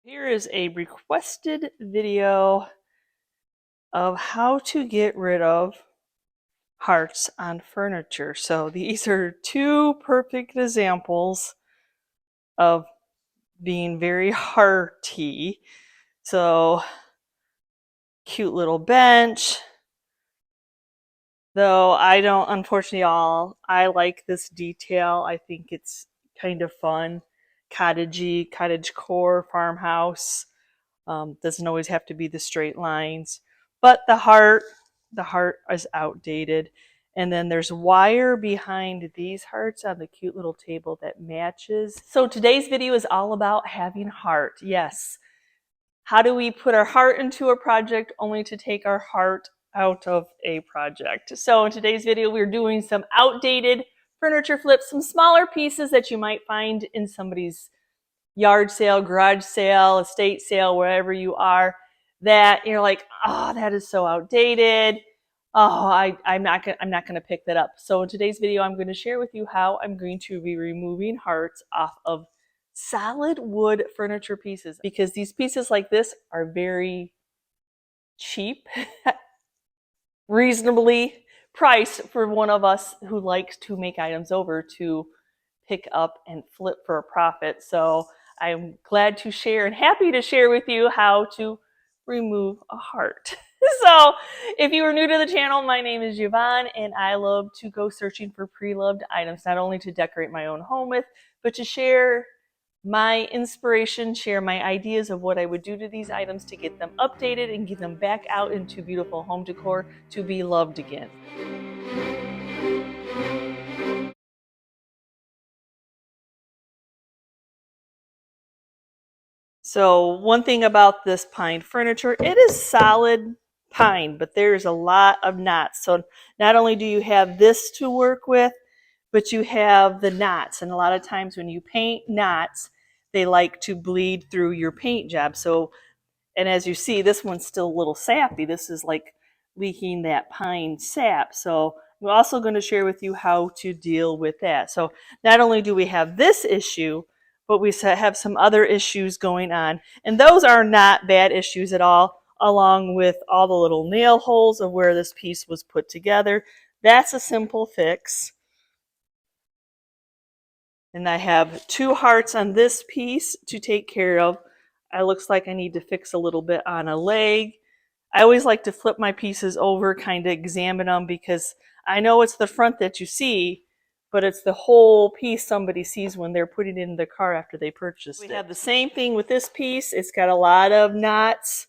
Here is a requested video of how to get rid of hearts on furniture. So these are two perfect examples of being very hearty. So cute little bench. Though I don't, unfortunately, I like this detail. I think it's kind of fun. Cottagey, cottage core, farmhouse. Doesn't always have to be the straight lines. But the heart is outdated. And then there's wire behind these hearts on the cute little table that matches. So today's video is all about having heart. Yes. How do we put our heart into a project only to take our heart out of a project? So in today's video, we're doing some outdated furniture flips, some smaller pieces that you might find in somebody's yard sale, garage sale, estate sale, wherever you are, that you're like, oh, that is so outdated. Oh, I'm not gonna pick that up. So in today's video, I'm going to share with you how I'm going to be removing hearts off of solid wood furniture pieces, because these pieces like this are very cheap, reasonably priced for one of us who likes to make items over to pick up and flip for a profit. So I'm glad to share and happy to share with you how to remove a heart. So if you are new to the channel, my name is Yvonne and I love to go searching for pre-loved items, not only to decorate my own home with, but to share my inspiration, share my ideas of what I would do to these items to get them updated and get them back out into beautiful home decor to be loved again. So one thing about this pine furniture, it is solid pine, but there's a lot of knots. So not only do you have this to work with, but you have the knots. And a lot of times when you paint knots, they like to bleed through your paint job. So, and as you see, this one's still a little sappy. This is like leaking that pine sap. So I'm also going to share with you how to deal with that. So not only do we have this issue, but we have some other issues going on. And those are not bad issues at all, along with all the little nail holes of where this piece was put together. That's a simple fix. And I have two hearts on this piece to take care of. It looks like I need to fix a little bit on a leg. I always like to flip my pieces over, kind of examine them, because I know it's the front that you see, but it's the whole piece somebody sees when they're putting it in the car after they purchased it. We have the same thing with this piece. It's got a lot of knots.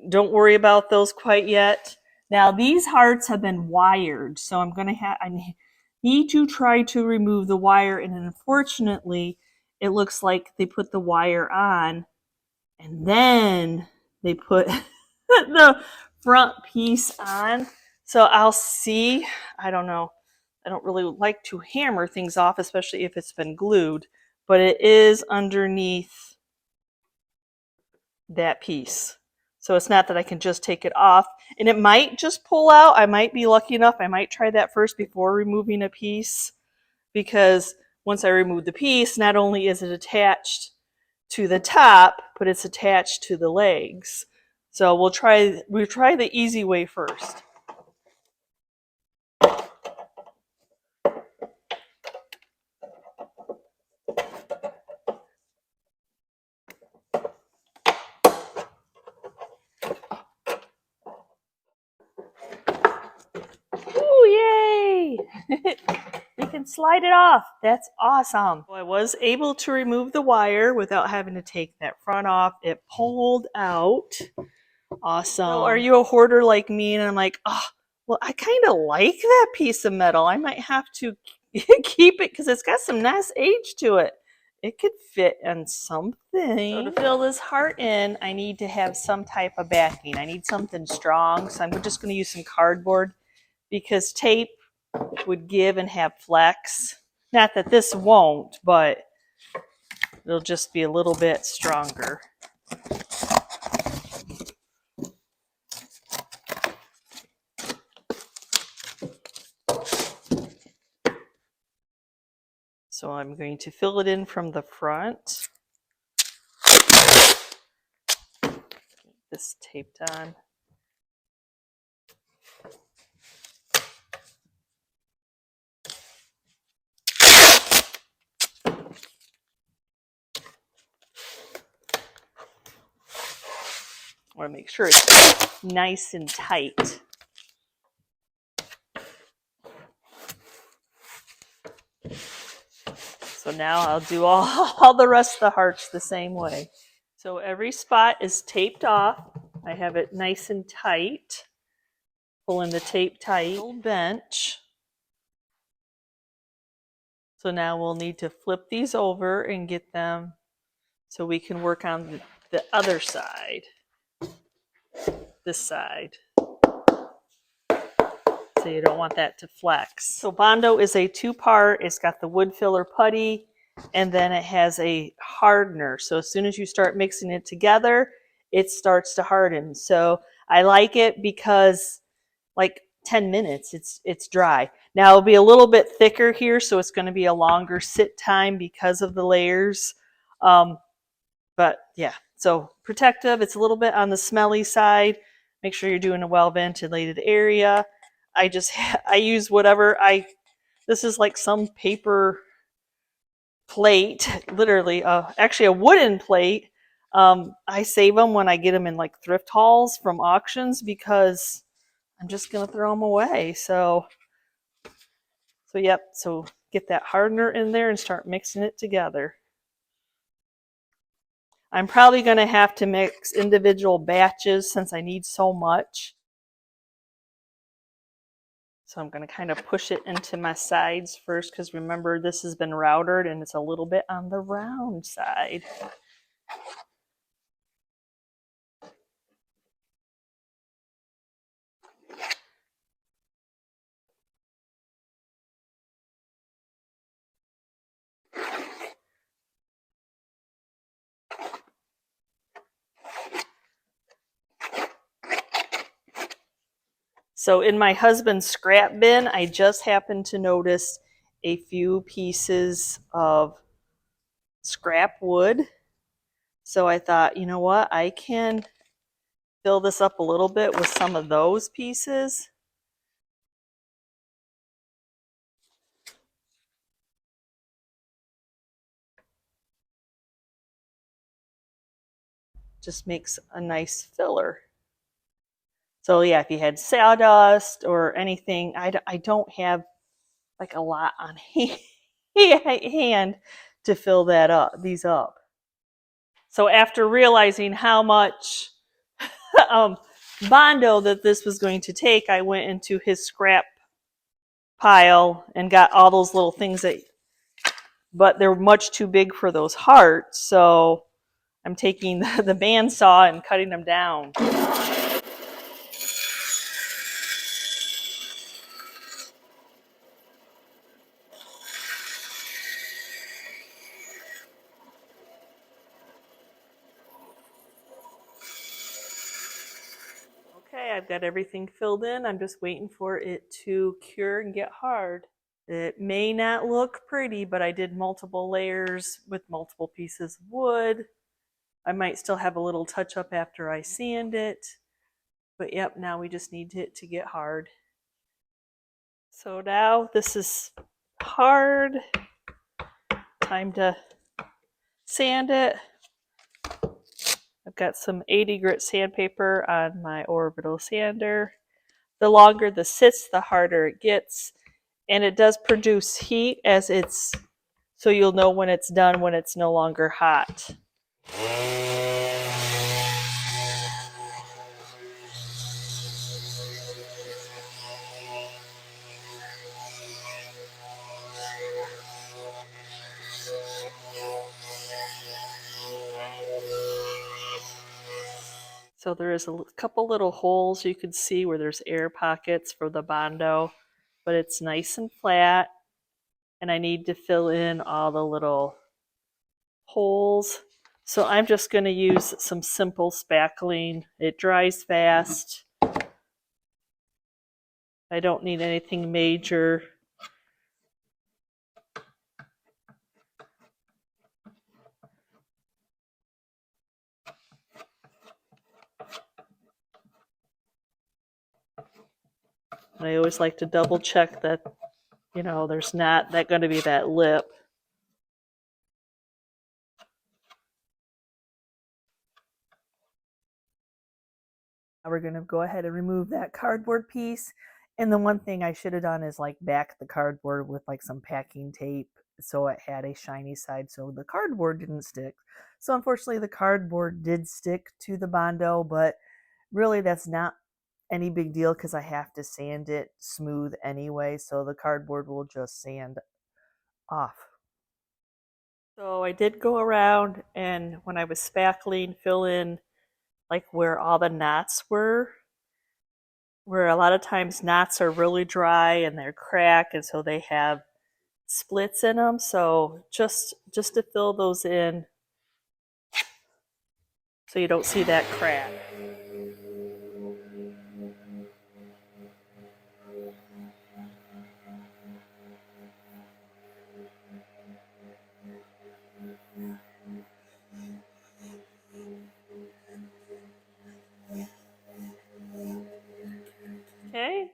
Don't worry about those quite yet. Now these hearts have been wired, so I need to try to remove the wire, and unfortunately it looks like they put the wire on and then they put the front piece on. So I'll see. I don't know. I don't really like to hammer things off, especially if it's been glued, but it is underneath that piece. So it's not that I can just take it off, and it might just pull out. I might be lucky enough. I might try that first before removing a piece, because once I remove the piece, not only is it attached to the top, but it's attached to the legs. So we'll try the easy way first. Ooh, yay! You can slide it off. That's awesome. So I was able to remove the wire without having to take that front off. It pulled out. Awesome. So are you a hoarder like me? And I'm like, oh, well, I kind of like that piece of metal. I might have to keep it because it's got some nice age to it. It could fit in something. So to fill this heart in, I need to have some type of backing. I need something strong. So I'm just going to use some cardboard, because tape would give and have flex. Not that this won't, but it'll just be a little bit stronger. So I'm going to fill it in from the front. this taped on. I want to make sure it's nice and tight. So now I'll do all the rest of the hearts the same way. So every spot is taped off. I have it nice and tight. Pulling the tape tight. Bench. So now we'll need to flip these over and get them so we can work on the other side. This side. So you don't want that to flex. So Bondo is a two-part. It's got the wood filler putty, and then it has a hardener. So as soon as you start mixing it together, it starts to harden. So I like it because like 10 minutes, it's dry. Now it'll be a little bit thicker here, so it's going to be a longer sit time because of the layers. But yeah, so protective. It's a little bit on the smelly side. Make sure you're doing a well-ventilated area. I use whatever this is like some paper plate, literally, actually a wooden plate. I save them when I get them in like thrift hauls from auctions because I'm just going to throw them away. So yep, so get that hardener in there and start mixing it together. I'm probably going to have to mix individual batches since I need so much. So I'm going to kind of push it into my sides first because remember this has been routered and it's a little bit on the round side. So in my husband's scrap bin, I just happened to notice a few pieces of scrap wood. So I thought, you know what, I can fill this up a little bit with some of those pieces. Just makes a nice filler. So yeah, if you had sawdust or anything, I don't have like a lot on hand to fill that up, these up. So after realizing how much Bondo that this was going to take, I went into his scrap pile and got all those little things but they're much too big for those hearts. So I'm taking the bandsaw and cutting them down. Okay, I've got everything filled in. I'm just waiting for it to cure and get hard. It may not look pretty, but I did multiple layers with multiple pieces of wood. I might still have a little touch up after I sand it. But yep, now we just need it to get hard. So now this is hard. Time to sand it. I've got some 80 grit sandpaper on my orbital sander. The longer this sits, the harder it gets. And it does produce heat as it's, so you'll know when it's done, when it's no longer hot. So there is a couple little holes you can see where there's air pockets for the Bondo, but it's nice and flat. And I need to fill in all the little holes. So I'm just going to use some simple spackling. It dries fast. I don't need anything major. And I always like to double check that, you know, there's not that going to be that lip. Now we're going to go ahead and remove that cardboard piece. And the one thing I should have done is like back the cardboard with like some packing tape so it had a shiny side so the cardboard didn't stick. So unfortunately the cardboard did stick to the Bondo, but really that's not any big deal because I have to sand it smooth anyway, so the cardboard will just sand off. So I did go around and when I was spackling, fill in like where all the knots were, where a lot of times knots are really dry and they're cracked and so they have splits in them. So just to fill those in so you don't see that crack. Okay,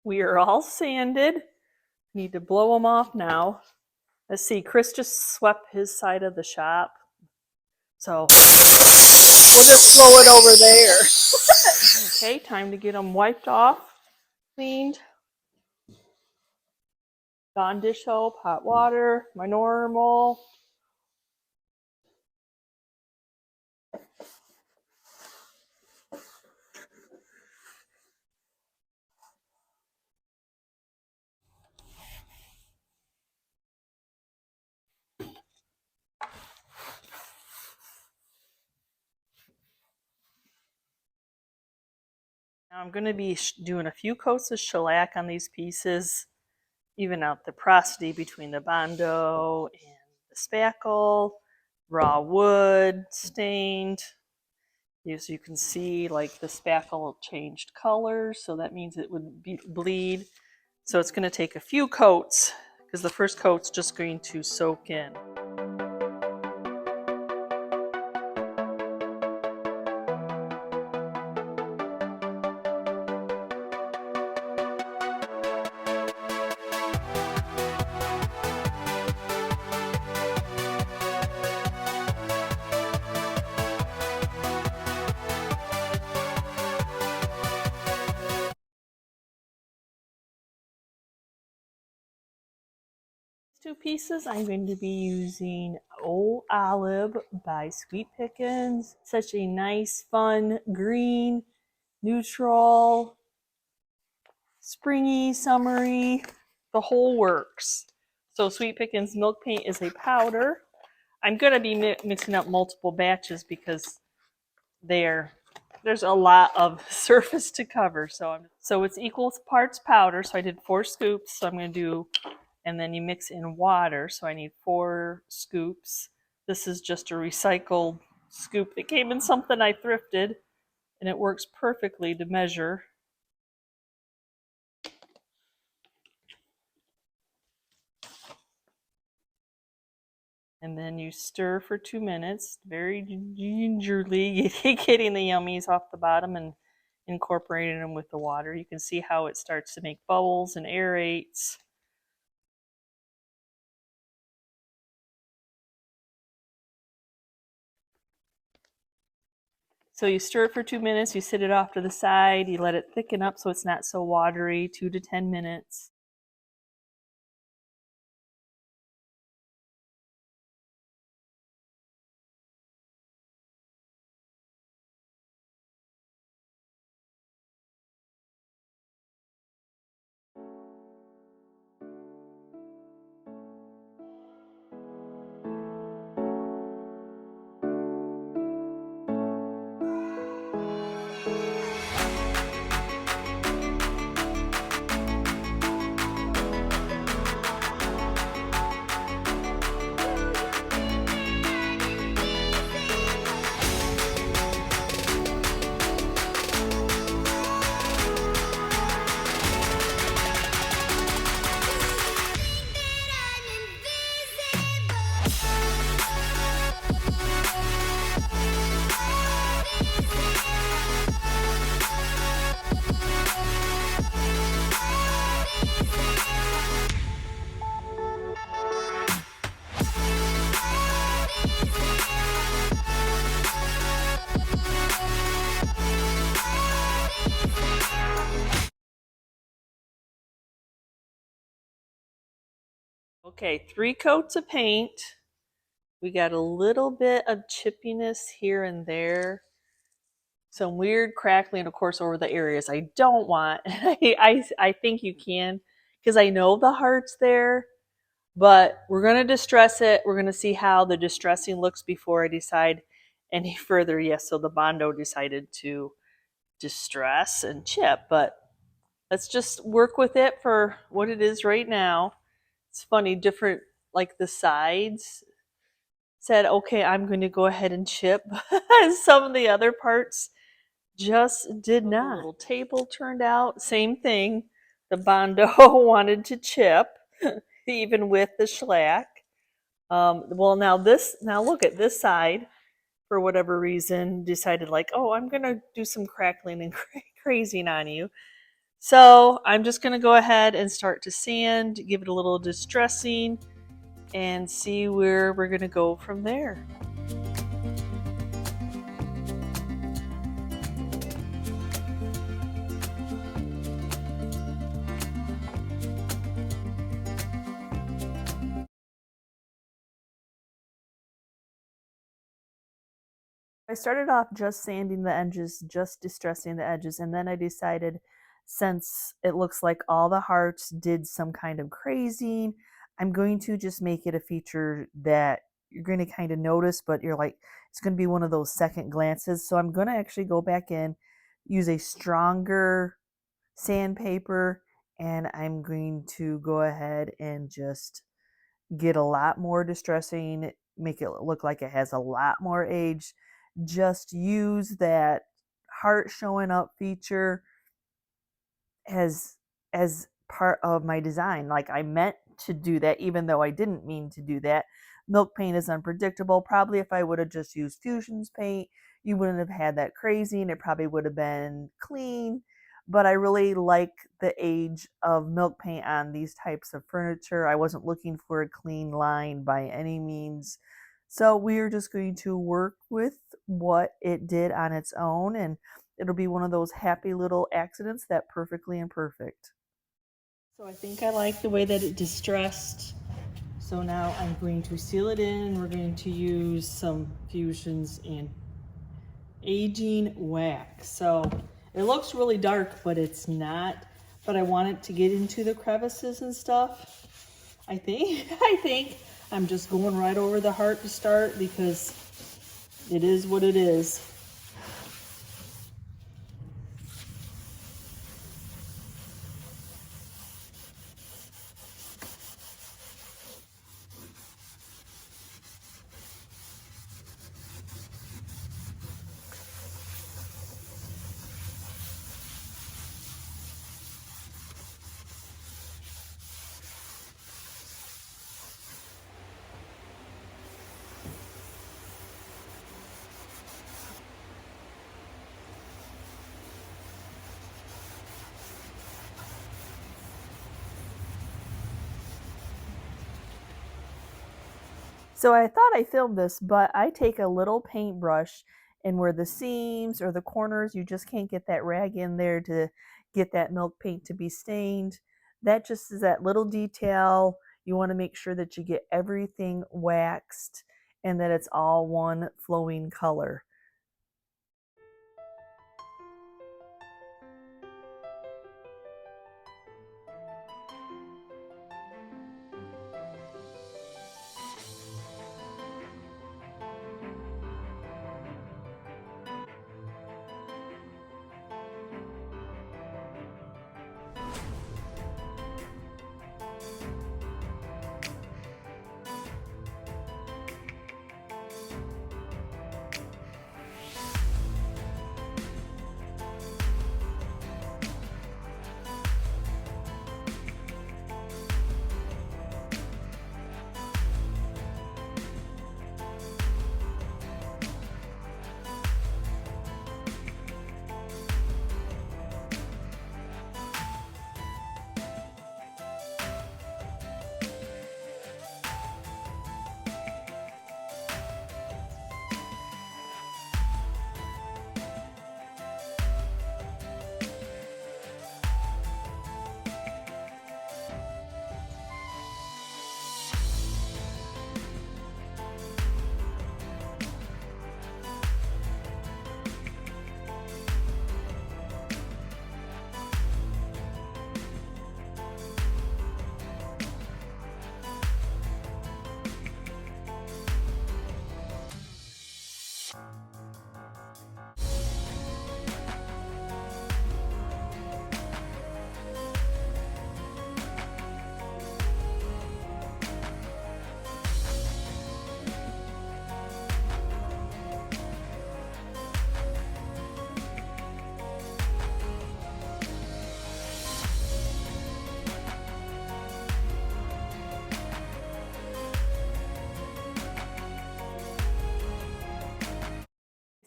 we are all sanded. Need to blow them off now. Let's see, Chris just swept his side of the shop. So we'll just blow it over there. Okay, time to get them wiped off, cleaned. Dawn dish soap, hot water, my normal. Now I'm going to be doing a few coats of shellac on these pieces, even out the porosity between the Bondo and the spackle, raw wood, stained. As you can see, like the spackle changed colors, so that means it would bleed. So it's going to take a few coats because the first coat's just going to soak in. Two pieces I'm going to be using Old Olive by Sweet Pickins. Such a nice, fun, green, neutral, springy, summery, the whole works. So Sweet Pickins milk paint is a powder. I'm going to be mixing up multiple batches because there's a lot of surface to cover. So it's equal parts powder. So I did 4 scoops. So I'm going to do, and then you mix in water. So I need 4 scoops. This is just a recycled scoop. It came in something I thrifted, and it works perfectly to measure. And then you stir for 2 minutes, very gingerly, getting the yummies off the bottom and incorporating them with the water. You can see how it starts to make bubbles and aerates. So you stir it for 2 minutes, you sit it off to the side, you let it thicken up so it's not so watery, 2 to 10 minutes. Okay, 3 coats of paint. We got a little bit of chippiness here and there. Some weird crackling, of course, over the areas I don't want. I think you can, because I know the heart's there, but we're going to distress it. We're going to see how the distressing looks before I decide any further. Yes, so the Bondo decided to distress and chip, but let's just work with it for what it is right now. It's funny, different, like the sides said, okay, I'm going to go ahead and chip. Some of the other parts just did not. The little table turned out, same thing. The Bondo wanted to chip, even with the shellac. Well, now look at this side, for whatever reason, decided like, oh, I'm going to do some crackling and crazing on you. So I'm just going to go ahead and start to sand, give it a little distressing, and see where we're going to go from there. I started off just sanding the edges, just distressing the edges, and then I decided, since it looks like all the hearts did some kind of crazing, I'm going to just make it a feature that you're going to kind of notice, but you're like, it's going to be one of those second glances. So I'm going to actually go back in, use a stronger sandpaper, and I'm going to go ahead and just get a lot more distressing, make it look like it has a lot more age. Just use that heart showing up feature as part of my design. Like, I meant to do that, even though I didn't mean to do that. Milk paint is unpredictable. Probably if I would have just used Fusions paint, you wouldn't have had that crazy, and it probably would have been clean. But I really like the age of milk paint on these types of furniture. I wasn't looking for a clean line by any means. So we are just going to work with what it did on its own, and it'll be one of those happy little accidents that perfectly imperfect. So I think I like the way that it distressed. So now I'm going to seal it in. We're going to use some Fusions and aging wax. So it looks really dark, but it's not. But I want it to get into the crevices and stuff. I think I'm just going right over the heart to start, because it is what it is. So I thought I filmed this, but I take a little paintbrush, and where the seams or the corners, you just can't get that rag in there to get that milk paint to be stained. That just is that little detail. You want to make sure that you get everything waxed and that it's all one flowing color.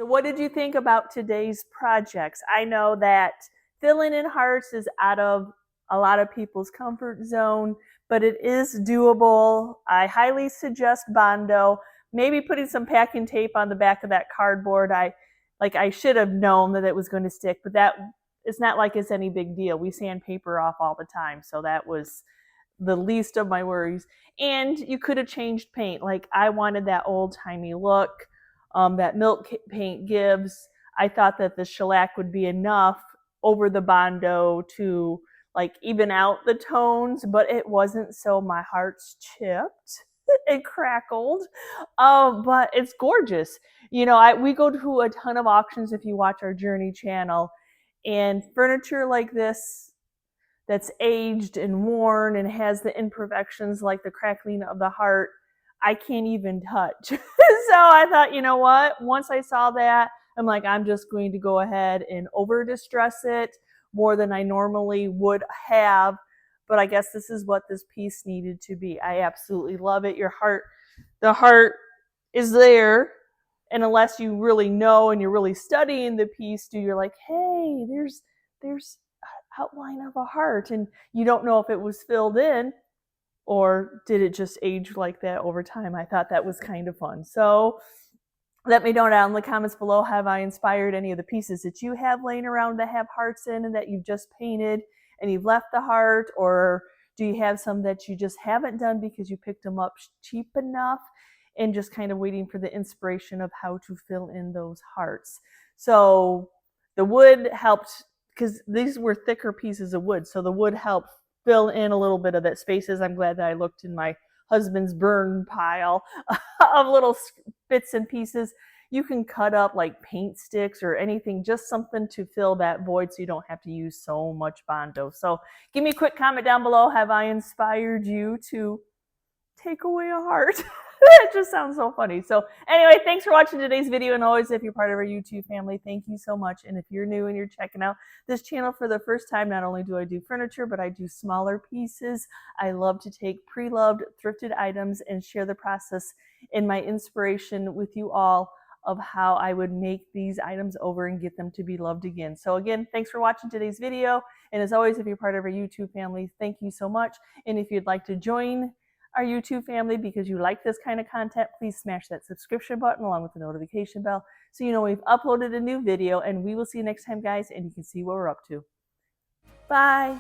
So what did you think about today's projects? I know that filling in hearts is out of a lot of people's comfort zone, but it is doable. I highly suggest Bondo. Maybe putting some packing tape on the back of that cardboard. I should have known that it was going to stick, but that it's not like it's any big deal. We sandpaper off all the time, so that was the least of my worries. And you could have changed paint. Like I wanted that old-timey look that milk paint gives. I thought that the shellac would be enough over the Bondo to like even out the tones, but it wasn't, so my heart's chipped. It crackled. But it's gorgeous. You know, we go to a ton of auctions if you watch our Journey channel, and furniture like this that's aged and worn and has the imperfections like the crackling of the heart, I can't even touch. So I thought, you know what? Once I saw that, I'm like, I'm just going to go ahead and over distress it more than I normally would have. But I guess this is what this piece needed to be. I absolutely love it. The heart is there. And unless you really know and you're really studying the piece, you're like, hey, there's outline of a heart, and you don't know if it was filled in or did it just age like that over time. I thought that was kind of fun. So let me know down in the comments below, have I inspired any of the pieces that you have laying around that have hearts in and that you've just painted and you've left the heart, or do you have some that you just haven't done because you picked them up cheap enough and just kind of waiting for the inspiration of how to fill in those hearts? So the wood helped, because these were thicker pieces of wood, so the wood helped fill in a little bit of that spaces. I'm glad that I looked in my husband's burn pile of little bits and pieces. You can cut up like paint sticks or anything, just something to fill that void so you don't have to use so much Bondo. So give me a quick comment down below. Have I inspired you to take away a heart? That just sounds so funny. So anyway, thanks for watching today's video. And always, if you're part of our YouTube family, thank you so much. And if you're new and you're checking out this channel for the first time, not only do I do furniture, but I do smaller pieces. I love to take pre-loved, thrifted items and share the process and my inspiration with you all of how I would make these items over and get them to be loved again. So again, thanks for watching today's video. And as always, if you're part of our YouTube family, thank you so much. And if you'd like to join our YouTube family because you like this kind of content, please smash that subscription button along with the notification bell so you know we've uploaded a new video. And we will see you next time, guys, and you can see what we're up to. Bye.